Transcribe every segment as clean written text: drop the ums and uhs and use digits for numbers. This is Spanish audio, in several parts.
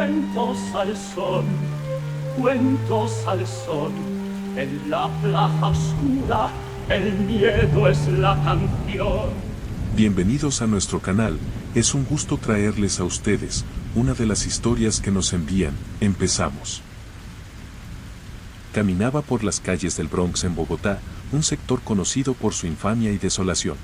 cuentos al sol. En la plaza oscura, el miedo es la canción. Bienvenidos a nuestro canal, es un gusto traerles a ustedes una de las historias que nos envían. Empezamos. Caminaba por las calles del Bronx en Bogotá, un sector conocido por su infamia y desolación.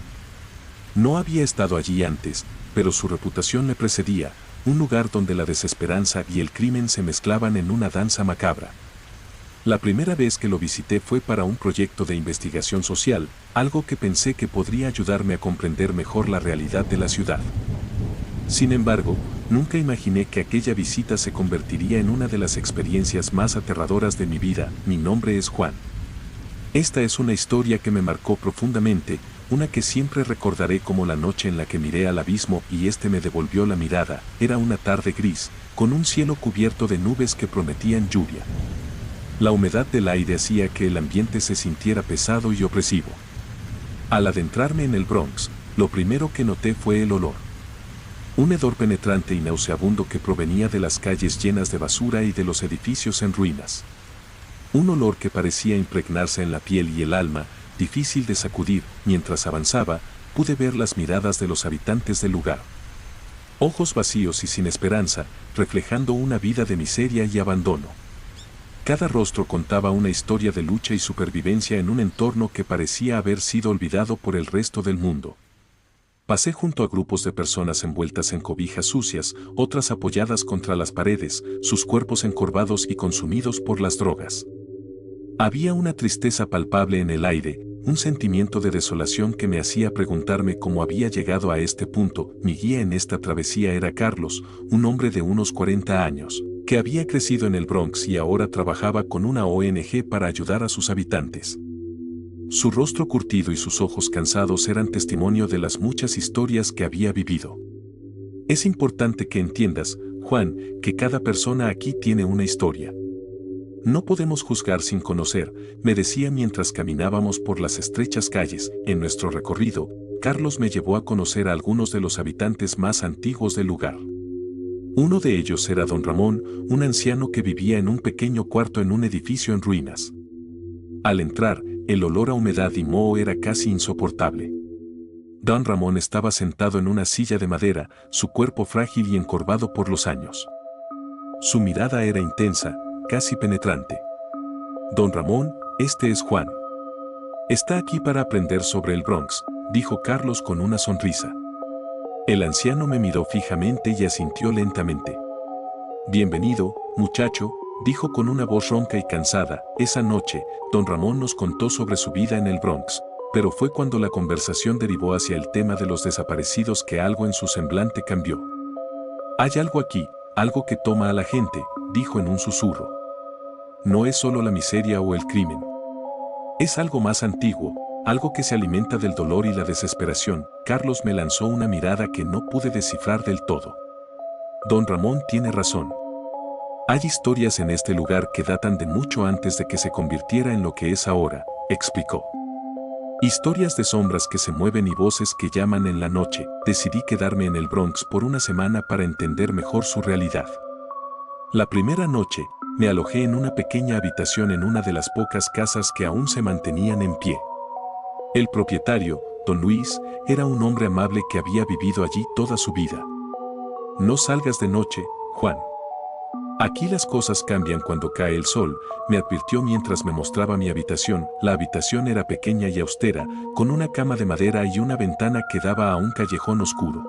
No había estado allí antes, pero su reputación le precedía, un lugar donde la desesperanza y el crimen se mezclaban en una danza macabra. La primera vez que lo visité fue para un proyecto de investigación social, algo que pensé que podría ayudarme a comprender mejor la realidad de la ciudad. Sin embargo, nunca imaginé que aquella visita se convertiría en una de las experiencias más aterradoras de mi vida. Mi nombre es Juan. Esta es una historia que me marcó profundamente, una que siempre recordaré como la noche en la que miré al abismo y este me devolvió la mirada. Era una tarde gris, con un cielo cubierto de nubes que prometían lluvia. La humedad del aire hacía que el ambiente se sintiera pesado y opresivo. Al adentrarme en el Bronx, lo primero que noté fue el olor. Un hedor penetrante y nauseabundo que provenía de las calles llenas de basura y de los edificios en ruinas. Un olor que parecía impregnarse en la piel y el alma, difícil de sacudir. Mientras avanzaba, pude ver las miradas de los habitantes del lugar. Ojos vacíos y sin esperanza, reflejando una vida de miseria y abandono. Cada rostro contaba una historia de lucha y supervivencia en un entorno que parecía haber sido olvidado por el resto del mundo. Pasé junto a grupos de personas envueltas en cobijas sucias, otras apoyadas contra las paredes, sus cuerpos encorvados y consumidos por las drogas. Había una tristeza palpable en el aire, un sentimiento de desolación que me hacía preguntarme cómo había llegado a este punto. Mi guía en esta travesía era Carlos, un hombre de unos 40 años, que había crecido en el Bronx y ahora trabajaba con una ONG para ayudar a sus habitantes. Su rostro curtido y sus ojos cansados eran testimonio de las muchas historias que había vivido. Es importante que entiendas, Juan, que cada persona aquí tiene una historia. No podemos juzgar sin conocer, me decía mientras caminábamos por las estrechas calles. En nuestro recorrido, Carlos me llevó a conocer a algunos de los habitantes más antiguos del lugar. Uno de ellos era don Ramón, un anciano que vivía en un pequeño cuarto en un edificio en ruinas. Al entrar, el olor a humedad y moho era casi insoportable. Don Ramón estaba sentado en una silla de madera, su cuerpo frágil y encorvado por los años. Su mirada era intensa, casi penetrante. Don Ramón, este es Juan. Está aquí para aprender sobre el Bronx, dijo Carlos con una sonrisa. El anciano me miró fijamente y asintió lentamente. Bienvenido, muchacho, dijo con una voz ronca y cansada. Esa noche, don Ramón nos contó sobre su vida en el Bronx, pero fue cuando la conversación derivó hacia el tema de los desaparecidos que algo en su semblante cambió. Hay algo aquí, algo que toma a la gente, dijo en un susurro. No es solo la miseria o el crimen. Es algo más antiguo, algo que se alimenta del dolor y la desesperación. Carlos me lanzó una mirada que no pude descifrar del todo. Don Ramón tiene razón. Hay historias en este lugar que datan de mucho antes de que se convirtiera en lo que es ahora, explicó. Historias de sombras que se mueven y voces que llaman en la noche. Decidí quedarme en el Bronx por una semana para entender mejor su realidad. La primera noche, me alojé en una pequeña habitación en una de las pocas casas que aún se mantenían en pie. El propietario, don Luis, era un hombre amable que había vivido allí toda su vida. No salgas de noche, Juan. Aquí las cosas cambian cuando cae el sol, me advirtió mientras me mostraba mi habitación. La habitación era pequeña y austera, con una cama de madera y una ventana que daba a un callejón oscuro.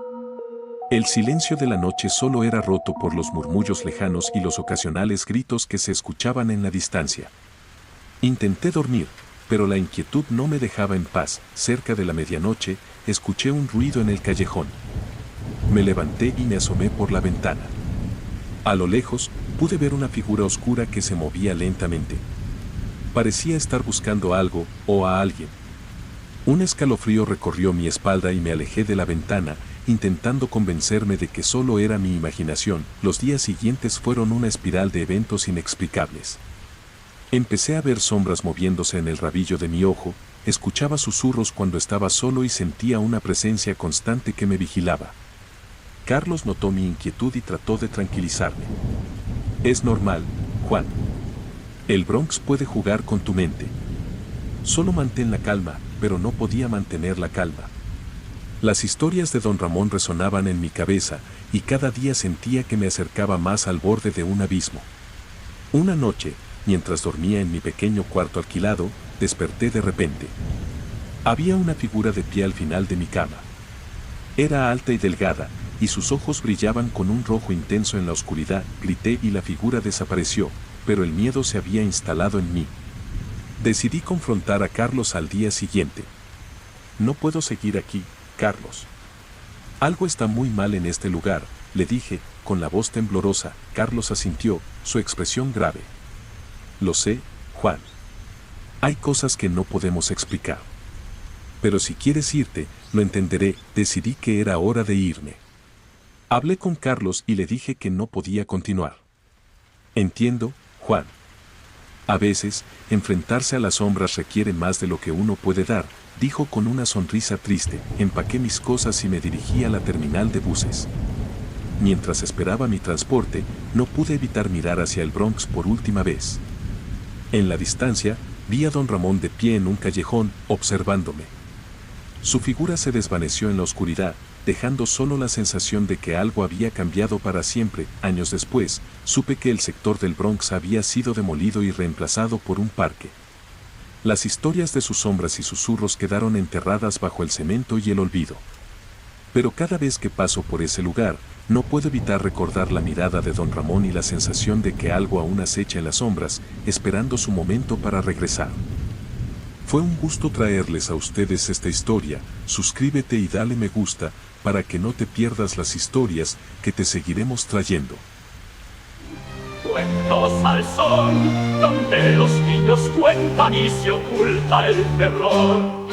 El silencio de la noche solo era roto por los murmullos lejanos y los ocasionales gritos que se escuchaban en la distancia. Intenté dormir, pero la inquietud no me dejaba en paz. Cerca de la medianoche, escuché un ruido en el callejón. Me levanté y me asomé por la ventana. A lo lejos, pude ver una figura oscura que se movía lentamente. Parecía estar buscando algo, o a alguien. Un escalofrío recorrió mi espalda y me alejé de la ventana, intentando convencerme de que solo era mi imaginación. Los días siguientes fueron una espiral de eventos inexplicables. Empecé a ver sombras moviéndose en el rabillo de mi ojo, escuchaba susurros cuando estaba solo y sentía una presencia constante que me vigilaba. Carlos notó mi inquietud y trató de tranquilizarme. Es normal, Juan. El Bronx puede jugar con tu mente. Solo mantén la calma, pero no podía mantener la calma. Las historias de don Ramón resonaban en mi cabeza y cada día sentía que me acercaba más al borde de un abismo. Una noche, mientras dormía en mi pequeño cuarto alquilado, desperté de repente. Había una figura de pie al final de mi cama. Era alta y delgada, y sus ojos brillaban con un rojo intenso en la oscuridad. Grité y la figura desapareció, pero el miedo se había instalado en mí. Decidí confrontar a Carlos al día siguiente. No puedo seguir aquí, Carlos. Algo está muy mal en este lugar, le dije, con la voz temblorosa. Carlos asintió, su expresión grave. Lo sé, Juan. Hay cosas que no podemos explicar. Pero si quieres irte, lo entenderé. Decidí que era hora de irme. Hablé con Carlos y le dije que no podía continuar. Entiendo, Juan. A veces, enfrentarse a las sombras requiere más de lo que uno puede dar, dijo con una sonrisa triste. Empaqué mis cosas y me dirigí a la terminal de buses. Mientras esperaba mi transporte, no pude evitar mirar hacia el Bronx por última vez. En la distancia, vi a don Ramón de pie en un callejón, observándome. Su figura se desvaneció en la oscuridad, dejando solo la sensación de que algo había cambiado para siempre. Años después, supe que el sector del Bronx había sido demolido y reemplazado por un parque. Las historias de sus sombras y susurros quedaron enterradas bajo el cemento y el olvido. Pero cada vez que paso por ese lugar, no puedo evitar recordar la mirada de don Ramón y la sensación de que algo aún acecha en las sombras, esperando su momento para regresar. Fue un gusto traerles a ustedes esta historia. Suscríbete y dale me gusta, para que no te pierdas las historias que te seguiremos trayendo. Cuentos al son, donde los niños cuentan y se oculta el terror.